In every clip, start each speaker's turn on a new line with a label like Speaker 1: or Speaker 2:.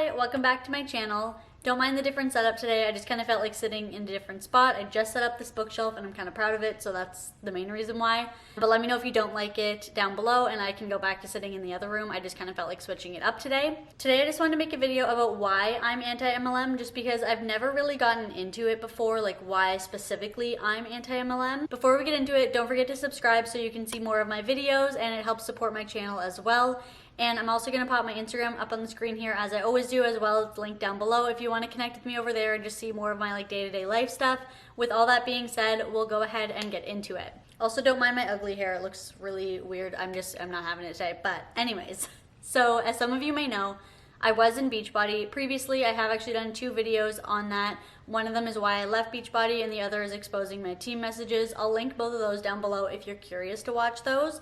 Speaker 1: Hi, welcome back to my channel. Don't mind the different setup today, I just kind of felt like sitting in a different spot. I just set up this bookshelf and I'm kind of proud of it, so that's the main reason why. But let me know if you don't like it down below and I can go back to sitting in the other room. I just kind of felt like switching it up today. Today I just wanted to make a video about why I'm anti-MLM, just because I've never really gotten into it before, like why specifically I'm anti-MLM. Before we get into it, don't forget to subscribe so you can see more of my videos and it helps support my channel as well. And I'm also going to pop my Instagram up on the screen here as I always do, as well as the link down below if you want to connect with me over there and just see more of my like day-to-day life stuff. With all that being said, we'll go ahead and get into it. Also, don't mind my ugly hair. It looks really weird. I'm not having it today. But anyways, so as some of you may know, I was in Beachbody previously. I have actually done 2 videos on that. One of them is why I left Beachbody and the other is exposing my team messages. I'll link both of those down below if you're curious to watch those.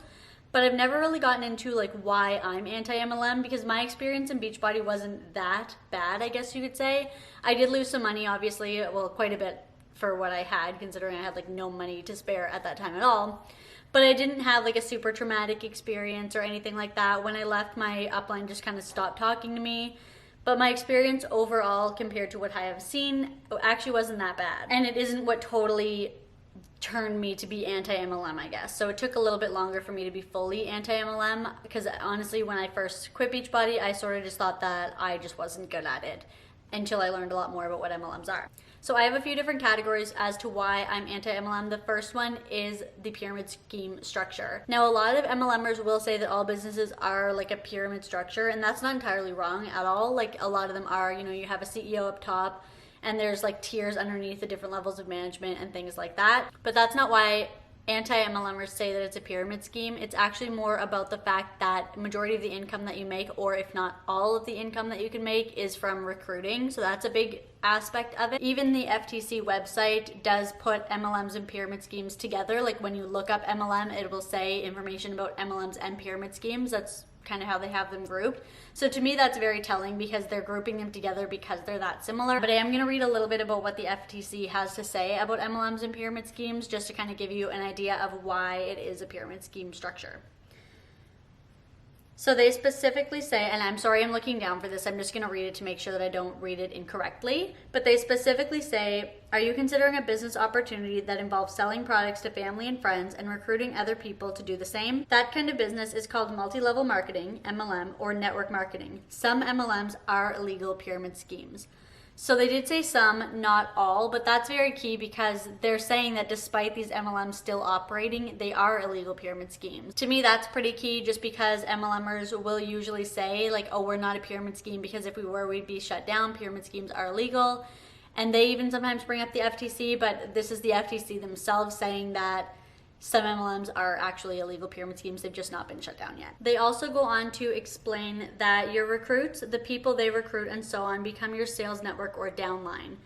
Speaker 1: But I've never really gotten into like why I'm anti-MLM, because my experience in Beachbody wasn't that bad, I guess you could say. I did lose some money, obviously, well, quite a bit for what I had, considering I had like no money to spare at that time at all. But I didn't have like a super traumatic experience or anything like that. When I left, my upline just kind of stopped talking to me. But my experience overall compared to what I have seen actually wasn't that bad. And it isn't what totally turned me to be anti-MLM, I guess. So it took a little bit longer for me to be fully anti-MLM, because honestly, when I first quit Beachbody, I sort of just thought that I just wasn't good at it until I learned a lot more about what MLMs are. So I have a few different categories as to why I'm anti-MLM. The first one is the pyramid scheme structure. Now, a lot of MLMers will say that all businesses are like a pyramid structure, and that's not entirely wrong at all. Like a lot of them are, you know, you have a CEO up top, and there's like tiers underneath the different levels of management and things like that. But that's not why anti-MLMers say that it's a pyramid scheme. It's actually more about the fact that majority of the income that you make, or if not all of the income that you can make, is from recruiting. So that's a big aspect of it. Even the FTC website does put MLMs and pyramid schemes together. Like when you look up MLM, it will say information about MLMs and pyramid schemes. That's kind of how they have them grouped. So to me, that's very telling, because they're grouping them together because they're that similar. But I am going to read a little bit about what the FTC has to say about MLMs and pyramid schemes, just to kind of give you an idea of why it is a pyramid scheme structure. So they specifically say, and I'm sorry I'm looking down for this, I'm just going to read it to make sure that I don't read it incorrectly, but they specifically say, are you considering a business opportunity that involves selling products to family and friends and recruiting other people to do the same? That kind of business is called multi-level marketing, MLM, or network marketing. Some MLMs are illegal pyramid schemes. So they did say some, not all, but that's very key, because they're saying that despite these MLMs still operating, they are illegal pyramid schemes. To me, that's pretty key, just because MLMers will usually say like, oh, we're not a pyramid scheme because if we were, we'd be shut down. Pyramid schemes are illegal. And they even sometimes bring up the FTC, but this is the FTC themselves saying that some MLMs are actually illegal pyramid schemes. They've just not been shut down yet. They also go on to explain that your recruits, the people they recruit and so on, become your sales network or downline.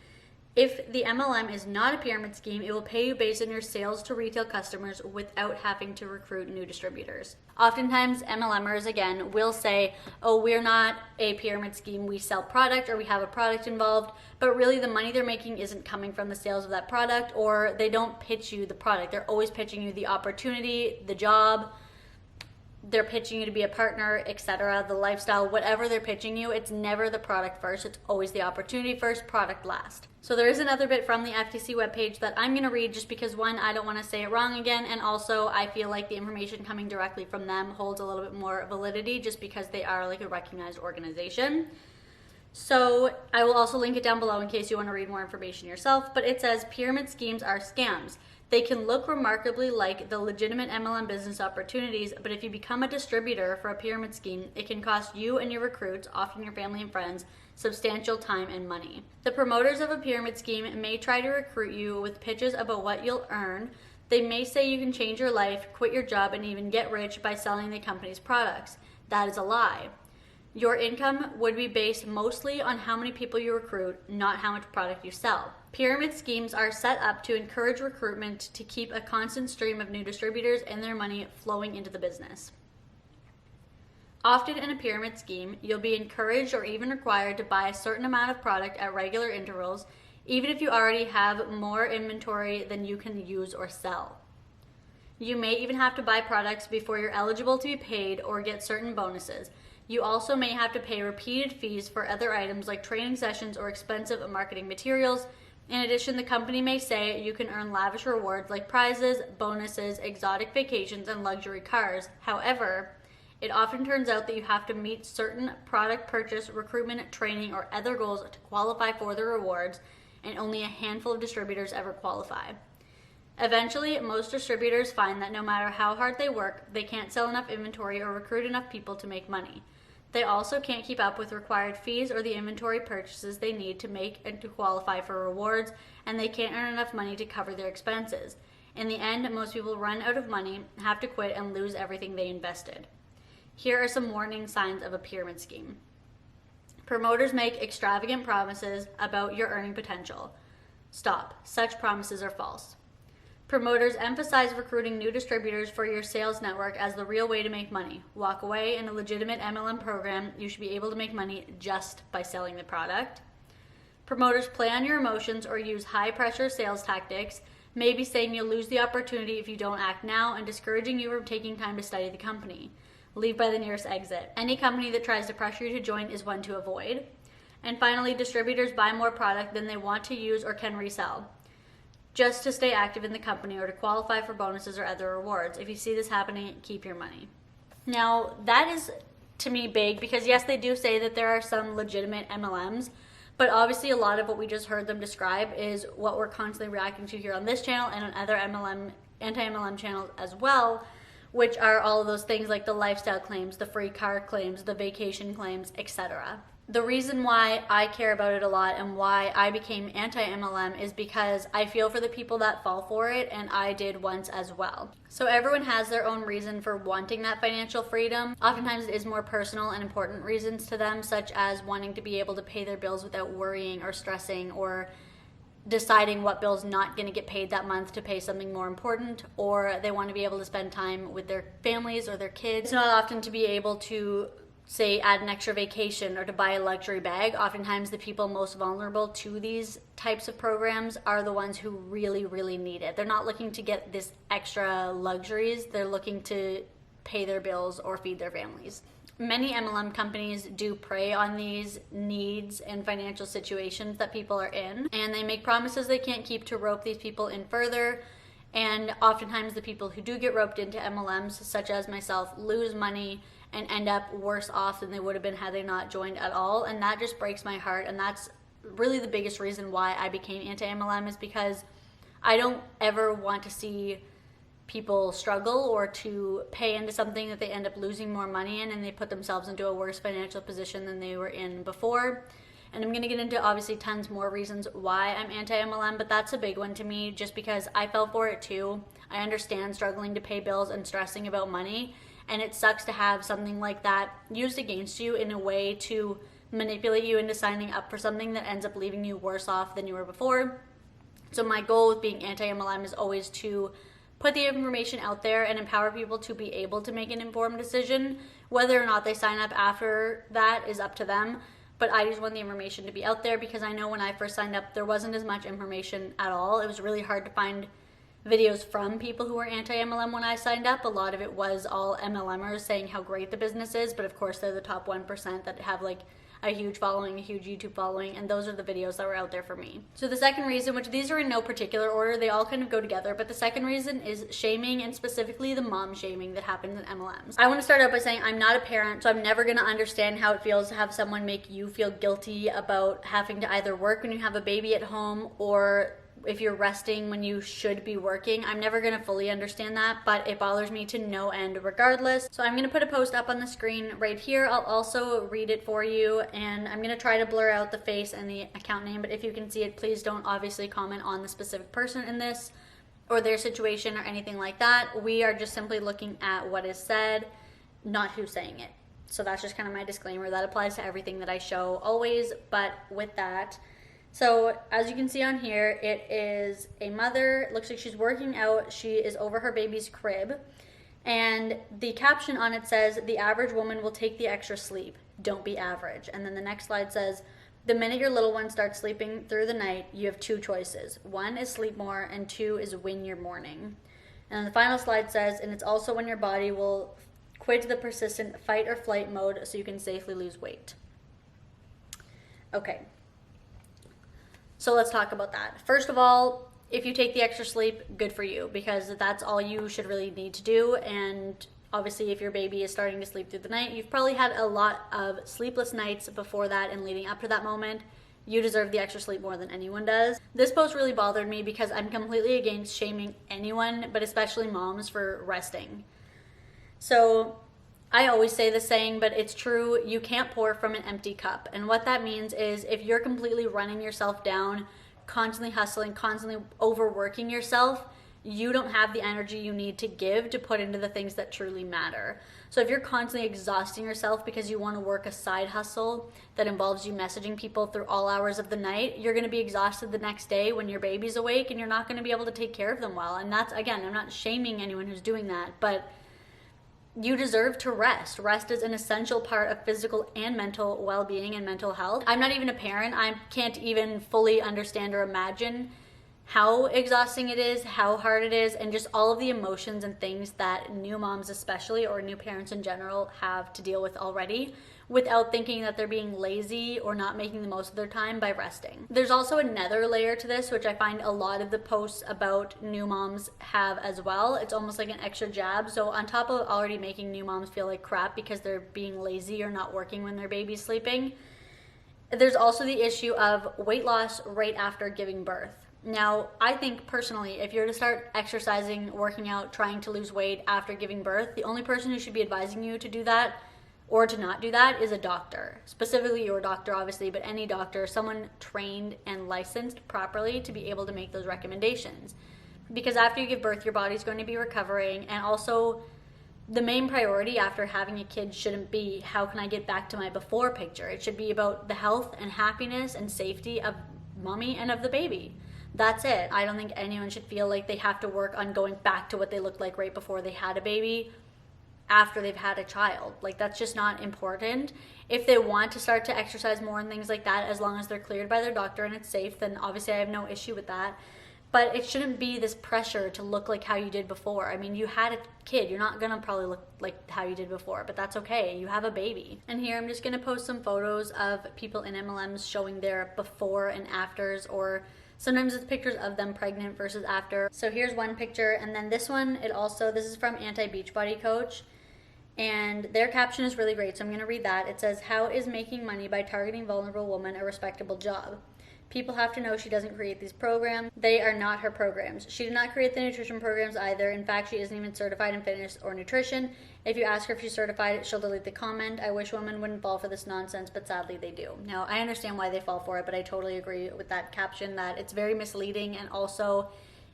Speaker 1: If the MLM is not a pyramid scheme, it will pay you based on your sales to retail customers without having to recruit new distributors. Oftentimes, MLMers, again, will say, oh, we're not a pyramid scheme, we sell product or we have a product involved, but really the money they're making isn't coming from the sales of that product, or they don't pitch you the product. They're always pitching you the opportunity, the job, they're pitching you to be a partner, etc., the lifestyle, whatever they're pitching you, it's never the product first. It's always the opportunity first, product last. So there is another bit from the FTC webpage that I'm going to read, just because one, I don't want to say it wrong again, and also I feel like the information coming directly from them holds a little bit more validity, just because they are like a recognized organization. So I will also link it down below in case you want to read more information yourself, but it says pyramid schemes are scams. They can look remarkably like the legitimate MLM business opportunities, but if you become a distributor for a pyramid scheme, it can cost you and your recruits, often your family and friends, substantial time and money. The promoters of a pyramid scheme may try to recruit you with pitches about what you'll earn. They may say you can change your life, quit your job, and even get rich by selling the company's products. That is a lie. Your income would be based mostly on how many people you recruit, not how much product you sell. Pyramid schemes are set up to encourage recruitment to keep a constant stream of new distributors and their money flowing into the business. Often in a pyramid scheme, you'll be encouraged or even required to buy a certain amount of product at regular intervals, even if you already have more inventory than you can use or sell. You may even have to buy products before you're eligible to be paid or get certain bonuses. You also may have to pay repeated fees for other items like training sessions or expensive marketing materials. In addition, the company may say you can earn lavish rewards like prizes, bonuses, exotic vacations, and luxury cars. However, it often turns out that you have to meet certain product purchase, recruitment, training, or other goals to qualify for the rewards, and only a handful of distributors ever qualify. Eventually, most distributors find that no matter how hard they work, they can't sell enough inventory or recruit enough people to make money. They also can't keep up with required fees or the inventory purchases they need to make and to qualify for rewards, and they can't earn enough money to cover their expenses. In the end, most people run out of money, have to quit, and lose everything they invested. Here are some warning signs of a pyramid scheme. Promoters make extravagant promises about your earning potential. Stop. Such promises are false. Promoters emphasize recruiting new distributors for your sales network as the real way to make money. Walk away. In a legitimate MLM program, you should be able to make money just by selling the product. Promoters play on your emotions or use high-pressure sales tactics, maybe saying you'll lose the opportunity if you don't act now and discouraging you from taking time to study the company. Leave by the nearest exit. Any company that tries to pressure you to join is one to avoid. And finally, distributors buy more product than they want to use or can resell, just to stay active in the company or to qualify for bonuses or other rewards. If you see this happening, keep your money. Now, that is, to me, big because, yes, they do say that there are some legitimate MLMs, but obviously a lot of what we just heard them describe is what we're constantly reacting to here on this channel and on other anti-MLM channels as well, which are all of those things like the lifestyle claims, the free car claims, the vacation claims, etc. The reason why I care about it a lot and why I became anti-MLM is because I feel for the people that fall for it, and I did once as well. So everyone has their own reason for wanting that financial freedom. Oftentimes it is more personal and important reasons to them, such as wanting to be able to pay their bills without worrying or stressing or deciding what bill's not going to get paid that month to pay something more important, or they want to be able to spend time with their families or their kids. It's not often to be able to say add an extra vacation or to buy a luxury bag. Oftentimes the people most vulnerable to these types of programs are the ones who really, really need it. They're not looking to get this extra luxuries. They're looking to pay their bills or feed their families. Many MLM companies do prey on these needs and financial situations that people are in, and they make promises they can't keep to rope these people in further. And oftentimes the people who do get roped into MLMs, such as myself, lose money and end up worse off than they would have been had they not joined at all. And that just breaks my heart. And that's really the biggest reason why I became anti-MLM, is because I don't ever want to see people struggle or to pay into something that they end up losing more money in, and they put themselves into a worse financial position than they were in before. And I'm going to get into obviously tons more reasons why I'm anti-MLM, but that's a big one to me just because I fell for it too. I understand struggling to pay bills and stressing about money, and it sucks to have something like that used against you in a way to manipulate you into signing up for something that ends up leaving you worse off than you were before. So my goal with being anti-MLM is always to put the information out there and empower people to be able to make an informed decision. Whether or not they sign up after that is up to them, but I just want the information to be out there because I know when I first signed up there wasn't as much information at all. It was really hard to find videos from people who were anti-MLM when I signed up. A lot of it was all MLMers saying how great the business is, but of course they're the top 1% that have like a huge following, a huge YouTube following, and those are the videos that were out there for me. So the second reason, which these are in no particular order, they all kind of go together, but the second reason is shaming, and specifically the mom shaming that happens in MLMs. I want to start out by saying I'm not a parent, so I'm never going to understand how it feels to have someone make you feel guilty about having to either work when you have a baby at home or if you're resting when you should be working. I'm never going to fully understand that, but it bothers me to no end regardless. So I'm going to put a post up on the screen right here. I'll also read it for you, and I'm going to try to blur out the face and the account name, but if you can see it, please don't obviously comment on the specific person in this or their situation or anything like that. We are just simply looking at what is said, not who's saying it. So that's just kind of my disclaimer. That applies to everything that I show always, but with that, so as you can see on here, it is a mother. It looks like she's working out. She is over her baby's crib. And the caption on it says, "The average woman will take the extra sleep. Don't be average." And then the next slide says, "The minute your little one starts sleeping through the night, you have two choices. One is sleep more, and two is win your morning." And then the final slide says, "And it's also when your body will Quit the persistent fight or flight mode so you can safely lose weight. Okay, so let's talk about that. First of all, if you take the extra sleep, good for you, because that's all you should really need to do. And obviously, if your baby is starting to sleep through the night, you've probably had a lot of sleepless nights before that and leading up to that moment. You deserve the extra sleep more than anyone does. This post really bothered me because I'm completely against shaming anyone, but especially moms, for resting. So I always say the saying, but it's true, you can't pour from an empty cup. And what that means is if you're completely running yourself down, constantly hustling, constantly overworking yourself, you don't have the energy you need to give to put into the things that truly matter. So if you're constantly exhausting yourself because you want to work a side hustle that involves you messaging people through all hours of the night, you're going to be exhausted the next day when your baby's awake, and you're not going to be able to take care of them well. And that's, again, I'm not shaming anyone who's doing that, but you deserve to rest. Rest is an essential part of physical and mental well-being and mental health. I'm not even a parent. I can't even fully understand or imagine how exhausting it is, how hard it is, and just all of the emotions and things that new moms especially, or new parents in general, have to deal with already, without thinking that they're being lazy or not making the most of their time by resting. There's also another layer to this, which I find a lot of the posts about new moms have as well. It's almost like an extra jab. So on top of already making new moms feel like crap because they're being lazy or not working when their baby's sleeping, there's also the issue of weight loss right after giving birth. Now, I think personally, if you're to start exercising, working out, trying to lose weight after giving birth, the only person who should be advising you to do that or to not do that is a doctor. Specifically your doctor, obviously, but any doctor, someone trained and licensed properly to be able to make those recommendations. Because after you give birth, your body's going to be recovering, and also the main priority after having a kid shouldn't be how can I get back to my before picture. It should be about the health and happiness and safety of mommy and of the baby. That's it. I don't think anyone should feel like they have to work on going back to what they looked like right before they had a baby after they've had a child. Like, that's just not important. If they want to start to exercise more and things like that, as long as they're cleared by their doctor and it's safe, then obviously I have no issue with that. But it shouldn't be this pressure to look like how you did before. I mean, you had a kid. You're not gonna probably look like how you did before, but that's okay. You have a baby. And here I'm just gonna post some photos of people in MLMs showing their before and afters, or sometimes it's pictures of them pregnant versus after. So here's one picture, and then this one, this is from Anti-Beachbody Coach, and their caption is really great, so I'm gonna read that. It says, "How is making money by targeting vulnerable women a respectable job? People have to know she doesn't create these programs. They are not her programs. She did not create the nutrition programs either. In fact, she isn't even certified in fitness or nutrition. If you ask her if she's certified, she'll delete the comment. I wish women wouldn't fall for this nonsense, but sadly they do." Now, I understand why they fall for it, but I totally agree with that caption that it's very misleading. And also,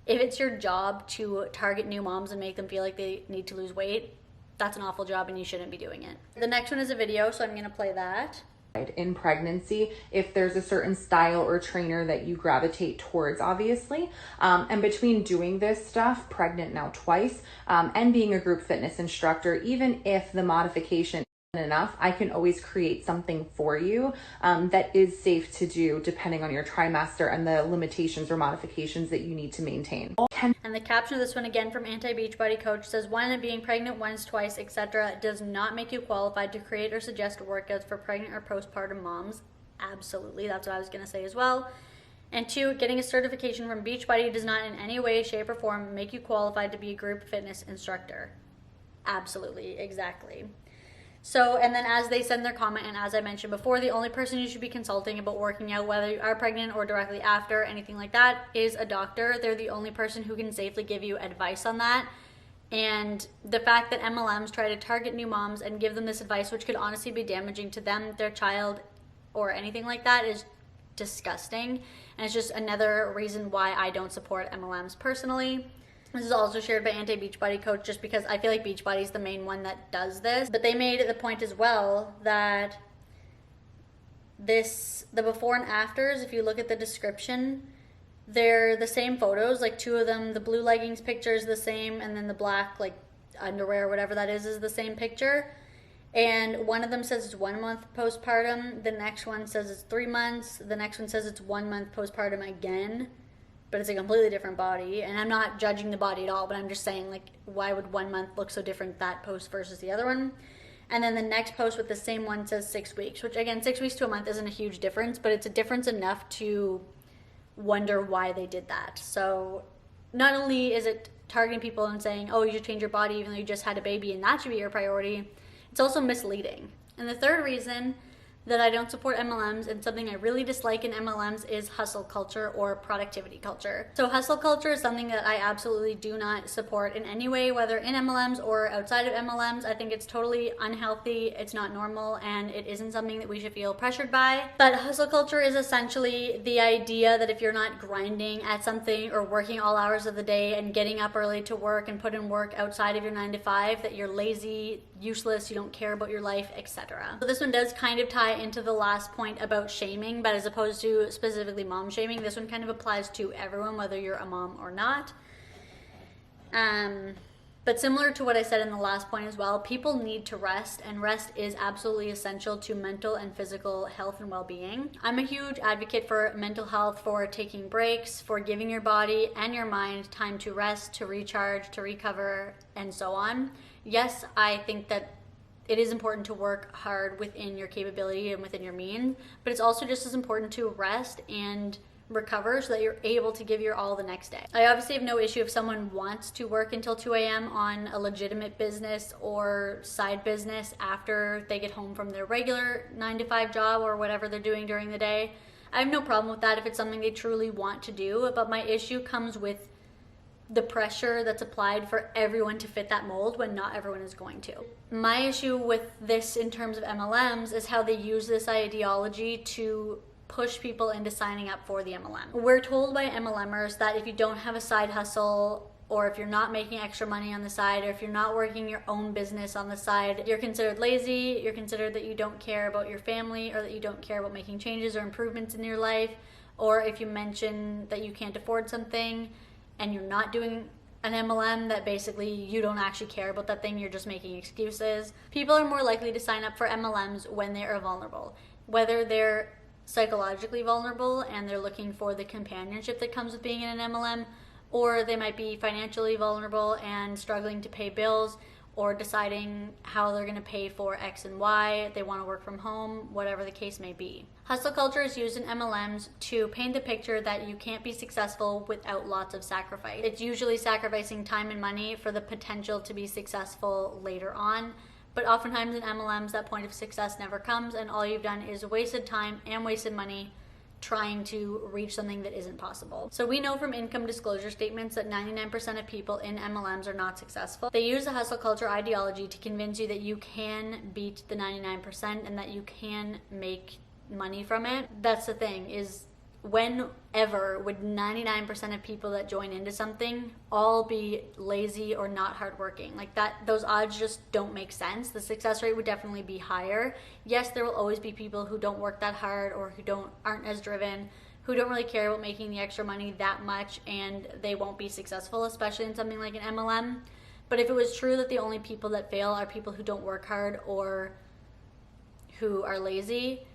Speaker 1: if it's your job to target new moms and make them feel like they need to lose weight, that's an awful job and you shouldn't be doing it. The next one is a video, so I'm gonna play that.
Speaker 2: In pregnancy, if there's a certain style or trainer that you gravitate towards, obviously, and between doing this stuff, pregnant now twice, and being a group fitness instructor, even if the modification isn't enough, I can always create something for you that is safe to do depending on your trimester and the limitations or modifications that you need to maintain.
Speaker 1: And the caption of this one, again from Anti-Beachbody Coach, says, "One, being pregnant once, twice, etc. does not make you qualified to create or suggest workouts for pregnant or postpartum moms." Absolutely, that's what I was going to say as well. And 2, getting a certification from Beachbody does not in any way, shape, or form make you qualified to be a group fitness instructor. Absolutely, exactly. So, and then as they send their comment, and as I mentioned before, the only person you should be consulting about working out, whether you are pregnant or directly after, anything like that, is a doctor. They're the only person who can safely give you advice on that. And the fact that MLMs try to target new moms and give them this advice, which could honestly be damaging to them, their child, or anything like that, is disgusting. And it's just another reason why I don't support MLMs personally. This is also shared by Anti-Beachbody Coach, just because I feel like Beachbody is the main one that does this. But they made the point as well that the before and afters, if you look at the description, they're the same photos. Like 2 of them, the blue leggings picture is the same, and then the black like underwear, whatever that is the same picture. And one of them says it's 1 month postpartum. The next one says it's 3 months. The next one says it's 1 month postpartum again. but it's a completely different body. And I'm not judging the body at all, but I'm just saying, like, why would 1 month look so different, that post versus the other one? And then the next post with the same one says 6 weeks, which again, 6 weeks to a month isn't a huge difference, but it's a difference enough to wonder why they did that. So not only is it targeting people and saying, oh, you should change your body even though you just had a baby and that should be your priority, it's also misleading. And the third reason that I don't support MLMs, and something I really dislike in MLMs, is hustle culture or productivity culture. So hustle culture is something that I absolutely do not support in any way, whether in MLMs or outside of MLMs. I think it's totally unhealthy, it's not normal, and it isn't something that we should feel pressured by. But hustle culture is essentially the idea that if you're not grinding at something or working all hours of the day and getting up early to work and put in work outside of your 9 to 5, that you're lazy, useless, you don't care about your life, etc. So this one does kind of tie into the last point about shaming, but as opposed to specifically mom shaming, this one kind of applies to everyone, whether you're a mom or not. But similar to what I said in the last point as well, people need to rest, and rest is absolutely essential to mental and physical health and well-being. I'm a huge advocate for mental health, for taking breaks, for giving your body and your mind time to rest, to recharge, to recover, and so on. Yes, I think that it is important to work hard within your capability and within your means, but it's also just as important to rest and recover so that you're able to give your all the next day. I obviously have no issue if someone wants to work until 2 a.m. on a legitimate business or side business after they get home from their regular 9 to 5 job or whatever they're doing during the day. I have no problem with that if it's something they truly want to do, but my issue comes with the pressure that's applied for everyone to fit that mold when not everyone is going to. My issue with this in terms of MLMs is how they use this ideology to push people into signing up for the MLM. We're told by MLMers that if you don't have a side hustle, or if you're not making extra money on the side, or if you're not working your own business on the side, you're considered lazy, you're considered that you don't care about your family, or that you don't care about making changes or improvements in your life, or if you mention that you can't afford something and you're not doing an MLM, that basically you don't actually care about that thing, you're just making excuses. People are more likely to sign up for MLMs when they are vulnerable, whether they're psychologically vulnerable and they're looking for the companionship that comes with being in an MLM, or they might be financially vulnerable and struggling to pay bills, or deciding how they're going to pay for X and Y, they want to work from home, whatever the case may be. Hustle culture is used in MLMs to paint the picture that you can't be successful without lots of sacrifice. It's usually sacrificing time and money for the potential to be successful later on, but oftentimes in MLMs that point of success never comes, and all you've done is wasted time and wasted money trying to reach something that isn't possible. So we know from income disclosure statements that 99% of people in MLMs are not successful. They use the hustle culture ideology to convince you that you can beat the 99% and that you can make money from it. That's the thing, is whenever would 99% of people that join into something all be lazy or not hardworking? Like that, those odds just don't make sense. The success rate would definitely be higher. Yes, there will always be people who don't work that hard, or who aren't as driven, who don't really care about making the extra money that much, and they won't be successful, especially in something like an MLM. But if it was true that the only people that fail are people who don't work hard or who are lazy,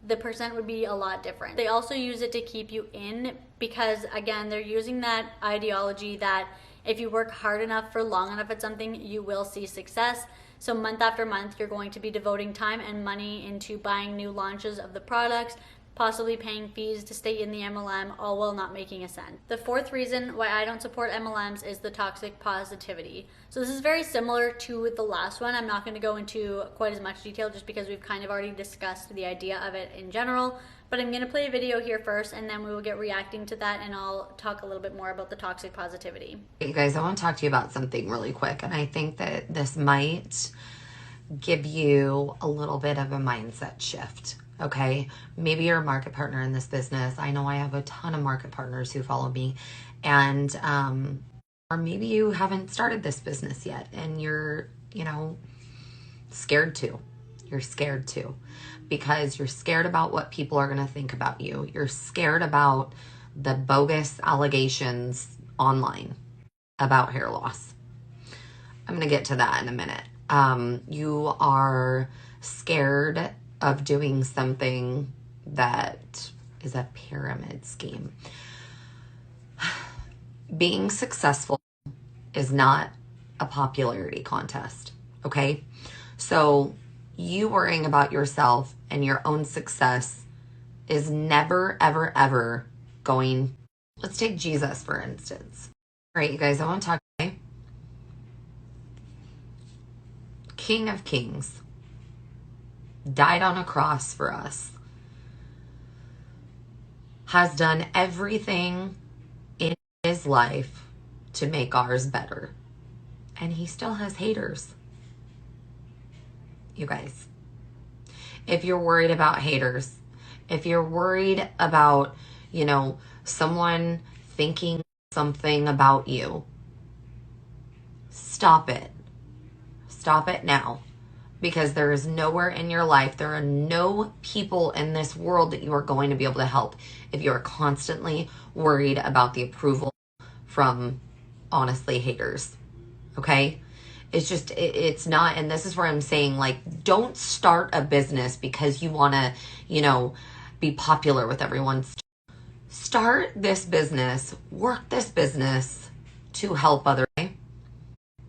Speaker 1: the percent would be a lot different. They also use it to keep you in, because again, they're using that ideology that if you work hard enough for long enough at something, you will see success. So month after month, you're going to be devoting time and money into buying new launches of the products, possibly paying fees to stay in the MLM, all while not making a cent. The fourth reason why I don't support MLMs is the toxic positivity. So this is very similar to the last one. I'm not going to go into quite as much detail just because we've kind of already discussed the idea of it in general, but I'm going to play a video here first, and then we will get reacting to that, and I'll talk a little bit more about the toxic positivity.
Speaker 3: Hey guys, I want to talk to you about something really quick, and I think that this might give you a little bit of a mindset shift. Okay, maybe you're a market partner in this business. I know I have a ton of market partners who follow me, and or maybe you haven't started this business yet and you're, scared to. You're scared to, because you're scared about what people are going to think about you. You're scared about the bogus allegations online about hair loss. I'm going to get to that in a minute. You are scared of doing something that is a pyramid scheme. being successful is not a popularity contest, okay? So you worrying about yourself and your own success is never, ever, ever going. Let's take Jesus, for instance. All right, you guys, I want to talk today. King of Kings died on a cross for us, has done everything in his life to make ours better. And he still has haters. You guys, if you're worried about haters, if you're worried about, someone thinking something about you, stop it. Stop it now. Because there is nowhere in your life, there are no people in this world that you are going to be able to help if you are constantly worried about the approval from, honestly, haters. Okay? It's not, and this is where I'm saying, don't start a business because you want to, be popular with everyone. Start this business, work this business to help others,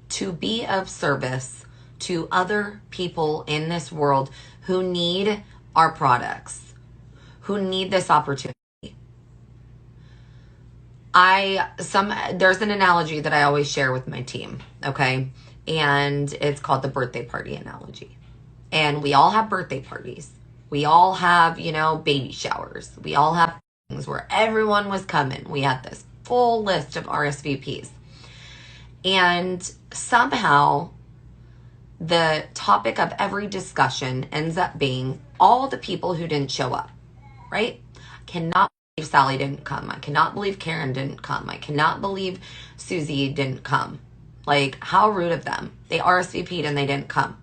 Speaker 3: to be of service to other people in this world who need our products, who need this opportunity. There's an analogy that I always share with my team, okay? And it's called the birthday party analogy. And we all have birthday parties. We all have, baby showers. We all have things where everyone was coming. We had this full list of RSVPs. And somehow the topic of every discussion ends up being all the people who didn't show up, right? I cannot believe Sally didn't come. I cannot believe Karen didn't come. I cannot believe Susie didn't come. How rude of them. They RSVP'd and they didn't come.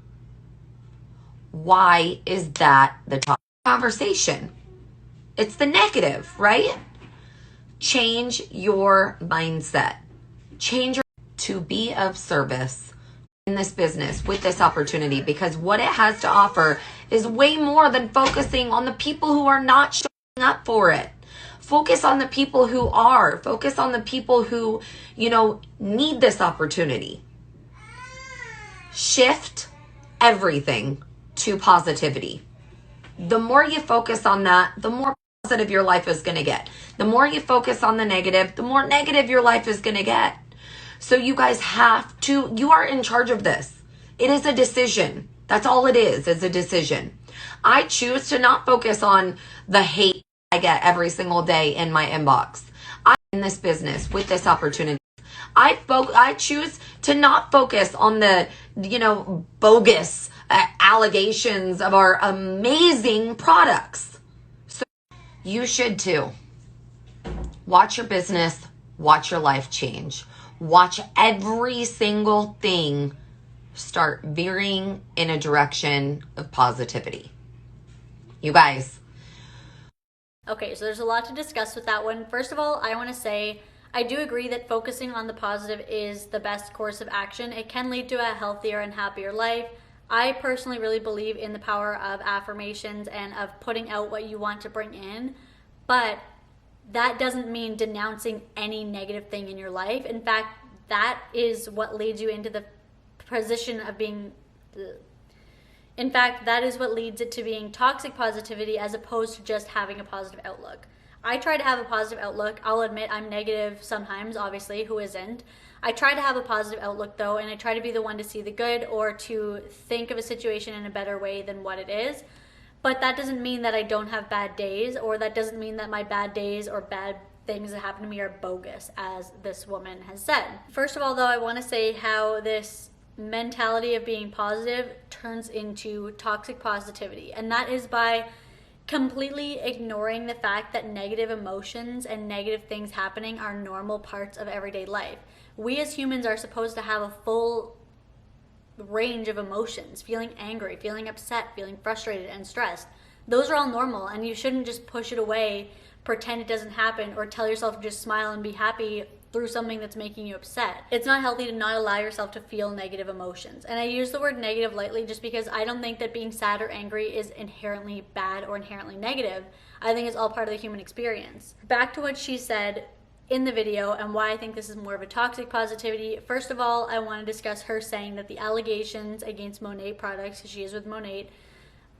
Speaker 3: Why is that the topic of conversation? It's the negative, right? Change your mindset. To be of service in this business with this opportunity, because what it has to offer is way more than focusing on the people who are not showing up for it. Focus on the people who are. Focus on the people who, need this opportunity. Shift everything to positivity. The more you focus on that, the more positive your life is going to get. The more you focus on the negative, the more negative your life is going to get. So you guys you are in charge of this. It is a decision. That's all it is a decision. I choose to not focus on the hate I get every single day in my inbox. I'm in this business with this opportunity. I choose to not focus on the, bogus allegations of our amazing products. So you should too. Watch your business, watch your life change. Watch every single thing start veering in a direction of positivity. You guys.
Speaker 1: Okay, so there's a lot to discuss with that one. First of all, I want to say I do agree that focusing on the positive is the best course of action. It can lead to a healthier and happier life. I personally really believe in the power of affirmations and of putting out what you want to bring in, but that doesn't mean denouncing any negative thing in your life. In fact, that is what leads you into the position of being... In fact, that is what leads it to being toxic positivity as opposed to just having a positive outlook. I try to have a positive outlook. I'll admit I'm negative sometimes, obviously, who isn't? I try to have a positive outlook though, and I try to be the one to see the good or to think of a situation in a better way than what it is. But that doesn't mean that I don't have bad days, or that doesn't mean that my bad days or bad things that happen to me are bogus, as this woman has said. First of all though, I want to say how this mentality of being positive turns into toxic positivity, and that is by completely ignoring the fact that negative emotions and negative things happening are normal parts of everyday life. We as humans are supposed to have a full range of emotions, feeling angry, feeling upset, feeling frustrated and stressed. Those are all normal, and you shouldn't just push it away, pretend it doesn't happen, or tell yourself to just smile and be happy through something that's making you upset. It's not healthy to not allow yourself to feel negative emotions. And I use the word negative lightly just because I don't think that being sad or angry is inherently bad or inherently negative. I think it's all part of the human experience. Back to what she said, in the video and why I think this is more of a toxic positivity. First of all, I want to discuss her saying that the allegations against Monat products, because she is with Monat,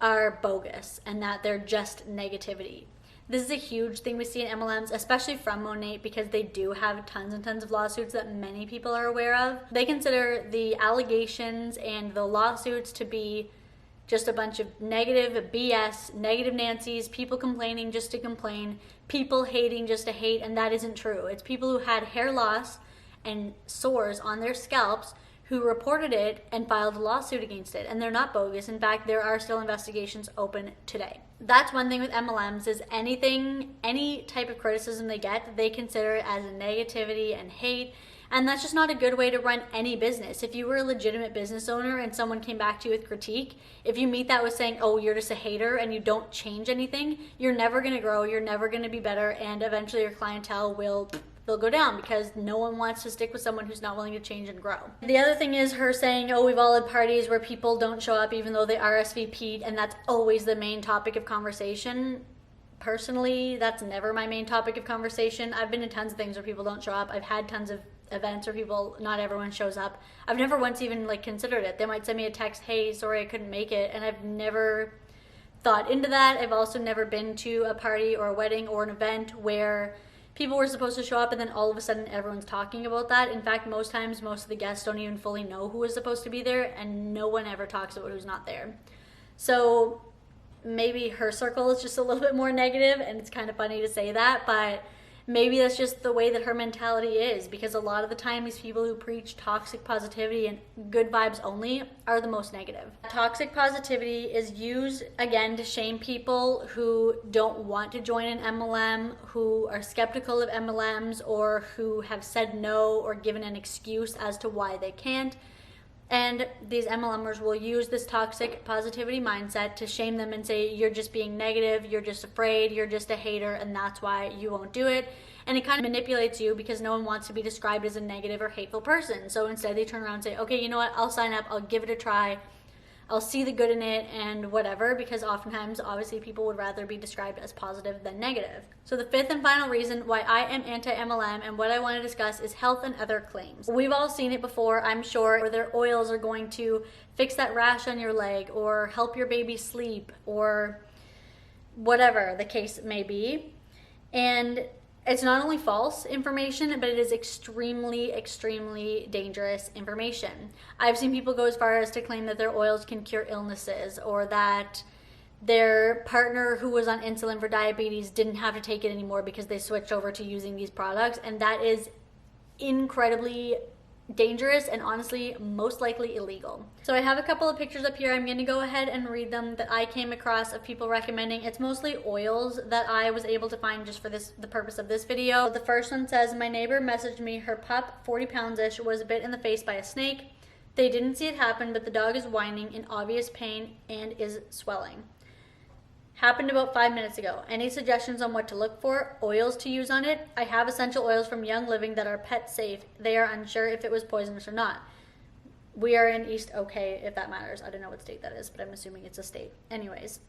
Speaker 1: are bogus and that they're just negativity. This is a huge thing we see in MLMs, especially from Monat, because they do have tons and tons of lawsuits that many people are aware of. They consider the allegations and the lawsuits to be just a bunch of negative BS, negative Nancy's, people complaining just to complain, people hating just to hate, and that isn't true. It's people who had hair loss and sores on their scalps who reported it and filed a lawsuit against it, and they're not bogus. In fact, there are still investigations open today. That's one thing with MLMs, is any type of criticism they get, they consider it as a negativity and hate, and that's just not a good way to run any business. If you were a legitimate business owner and someone came back to you with critique, if you meet that with saying, oh, you're just a hater and you don't change anything, you're never gonna grow, you're never gonna be better, and eventually your clientele will go down, because no one wants to stick with someone who's not willing to change and grow. The other thing is her saying, oh, we've all had parties where people don't show up even though they RSVP'd, and that's always the main topic of conversation. Personally, that's never my main topic of conversation. I've been to tons of things where people don't show up. I've had tons of events where not everyone shows up. I've never once even considered it. They might send me a text, hey, sorry, I couldn't make it, and I've never thought into that. I've also never been to a party or a wedding or an event where people were supposed to show up and then all of a sudden everyone's talking about that. In fact, most times, most of the guests don't even fully know who is supposed to be there, and no one ever talks about who's not there. So maybe her circle is just a little bit more negative, and it's kind of funny to say that, but maybe that's just the way that her mentality is, because a lot of the time these people who preach toxic positivity and good vibes only are the most negative. Toxic positivity is used, again, to shame people who don't want to join an MLM, who are skeptical of MLMs, or who have said no or given an excuse as to why they can't. And these MLMers will use this toxic positivity mindset to shame them and say, you're just being negative, you're just afraid, you're just a hater, and that's why you won't do it. And it kind of manipulates you, because no one wants to be described as a negative or hateful person. So instead they turn around and say, okay, you know what, I'll sign up, I'll give it a try, I'll see the good in it and whatever, because oftentimes, obviously, people would rather be described as positive than negative. So the fifth and final reason why I am anti-MLM and what I want to discuss is health and other claims. We've all seen it before, I'm sure, where their oils are going to fix that rash on your leg or help your baby sleep or whatever the case may be. And it's not only false information, but it is extremely, extremely dangerous information. I've seen people go as far as to claim that their oils can cure illnesses, or that their partner who was on insulin for diabetes didn't have to take it anymore because they switched over to using these products. And that is incredibly dangerous and honestly most likely illegal. So I have a couple of pictures up here. I'm going to go ahead and read them that I came across of people recommending. It's mostly oils that I was able to find just for the purpose of this video. The first one says, my neighbor messaged me her pup, 40 pounds-ish, was bit in the face by a snake. They didn't see it happen, but the dog is whining in obvious pain and is swelling. Happened about 5 minutes ago. Any suggestions on what to look for? Oils to use on it? I have essential oils from Young Living that are pet safe. They are unsure if it was poisonous or not. We are in East OK, if that matters. I don't know what state that is, but I'm assuming it's a state. Anyways.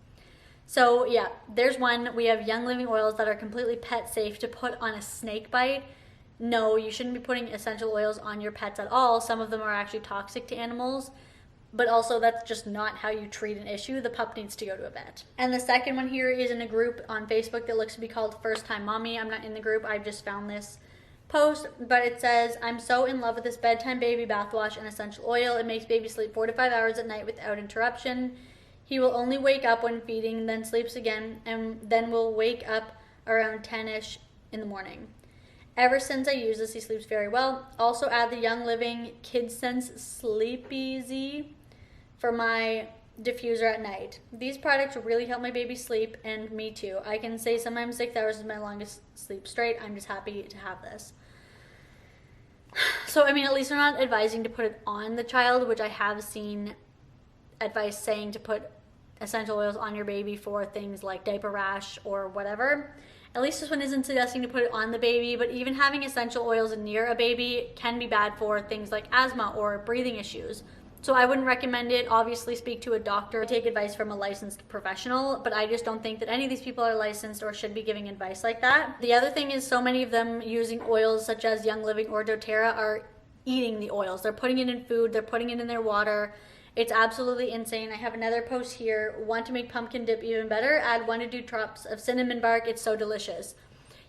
Speaker 1: So yeah, there's one. We have Young Living oils that are completely pet safe to put on a snake bite. No, you shouldn't be putting essential oils on your pets at all. Some of them are actually toxic to animals. But also, that's just not how you treat an issue. The pup needs to go to a vet. And the second one here is in a group on Facebook that looks to be called First Time Mommy. I'm not in the group. I've just found this post. But it says, I'm so in love with this bedtime baby bath wash and essential oil. It makes baby sleep 4 to 5 hours at night without interruption. He will only wake up when feeding, then sleeps again, and then will wake up around 10-ish in the morning. Ever since I use this, he sleeps very well. Also add the Young Living Kids Sense Sleepy Z for my diffuser at night. These products really help my baby sleep, and me too. I can say sometimes 6 hours is my longest sleep straight. I'm just happy to have this. So, I mean, at least they're not advising to put it on the child, which I have seen advice saying to put essential oils on your baby for things like diaper rash or whatever. At least this one isn't suggesting to put it on the baby, but even having essential oils near a baby can be bad for things like asthma or breathing issues. So I wouldn't recommend it. Obviously speak to a doctor, take advice from a licensed professional, but I just don't think that any of these people are licensed or should be giving advice like that. The other thing is so many of them using oils such as Young Living or doTERRA are eating the oils. They're putting it in food, they're putting it in their water. It's absolutely insane. I have another post here. Want to make pumpkin dip even better? Add 1 to 2 drops of cinnamon bark. It's so delicious.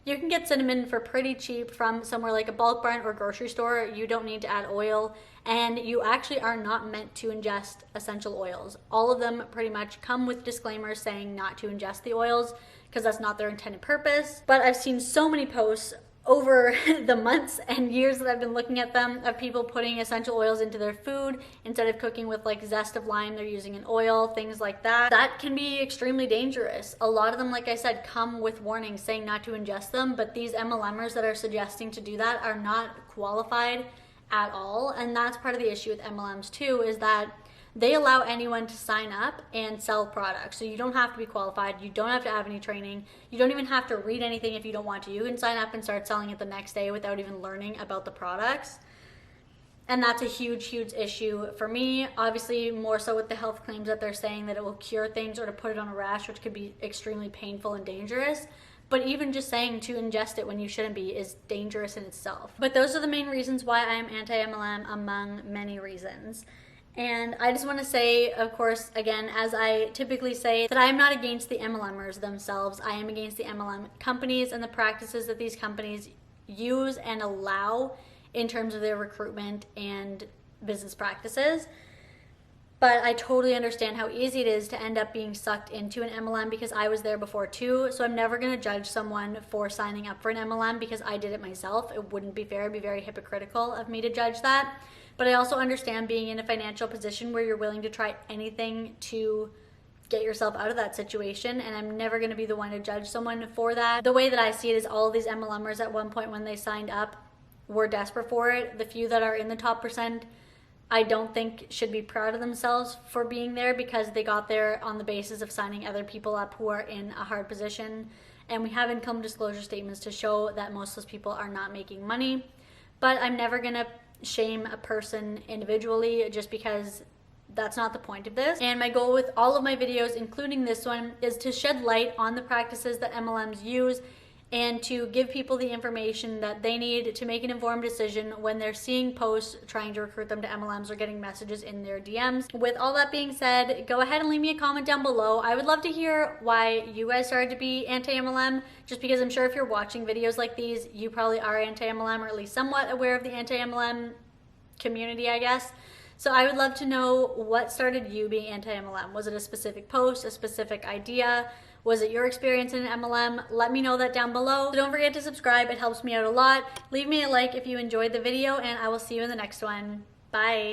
Speaker 1: You can get cinnamon for pretty cheap from somewhere like a bulk barn or grocery store. You don't need to add oil, and you actually are not meant to ingest essential oils. All of them pretty much come with disclaimers saying not to ingest the oils because that's not their intended purpose. But I've seen so many posts over the months and years that I've been looking at them of people putting essential oils into their food instead of cooking with like zest of lime. They're using an oil, things like that. That can be extremely dangerous. A lot of them, like I said, come with warnings saying not to ingest them, but these MLMers that are suggesting to do that are not qualified at all. And that's part of the issue with MLMs too, is that they allow anyone to sign up and sell products. So you don't have to be qualified. You don't have to have any training. You don't even have to read anything if you don't want to. You can sign up and start selling it the next day without even learning about the products. And that's a huge, huge issue for me. Obviously, more so with the health claims that they're saying that it will cure things or to put it on a rash, which could be extremely painful and dangerous. But even just saying to ingest it when you shouldn't be is dangerous in itself. But those are the main reasons why I am anti-MLM, among many reasons. And I just want to say, of course, again, as I typically say, that I am not against the MLMers themselves. I am against the MLM companies and the practices that these companies use and allow in terms of their recruitment and business practices. But I totally understand how easy it is to end up being sucked into an MLM because I was there before too. So I'm never going to judge someone for signing up for an MLM because I did it myself. It wouldn't be fair. It'd be very hypocritical of me to judge that. But I also understand being in a financial position where you're willing to try anything to get yourself out of that situation, and I'm never going to be the one to judge someone for that. The way that I see it is all of these MLMers at one point when they signed up were desperate for it. The few that are in the top percent, I don't think should be proud of themselves for being there because they got there on the basis of signing other people up who are in a hard position. And we have income disclosure statements to show that most of those people are not making money. But I'm never going to shame a person individually just because that's not the point of this. And my goal with all of my videos, including this one, is to shed light on the practices that MLMs use and to give people the information that they need to make an informed decision when they're seeing posts trying to recruit them to MLMs or getting messages in their DMs. With all that being said, go ahead and leave me a comment down below. I would love to hear why you guys started to be anti-MLM, just because I'm sure if you're watching videos like these, you probably are anti-MLM or at least somewhat aware of the anti-MLM community, I guess. So I would love to know what started you being anti-MLM. Was it a specific post, a specific idea? Was it your experience in an MLM? Let me know that down below. So don't forget to subscribe. It helps me out a lot. Leave me a like if you enjoyed the video, and I will see you in the next one. Bye.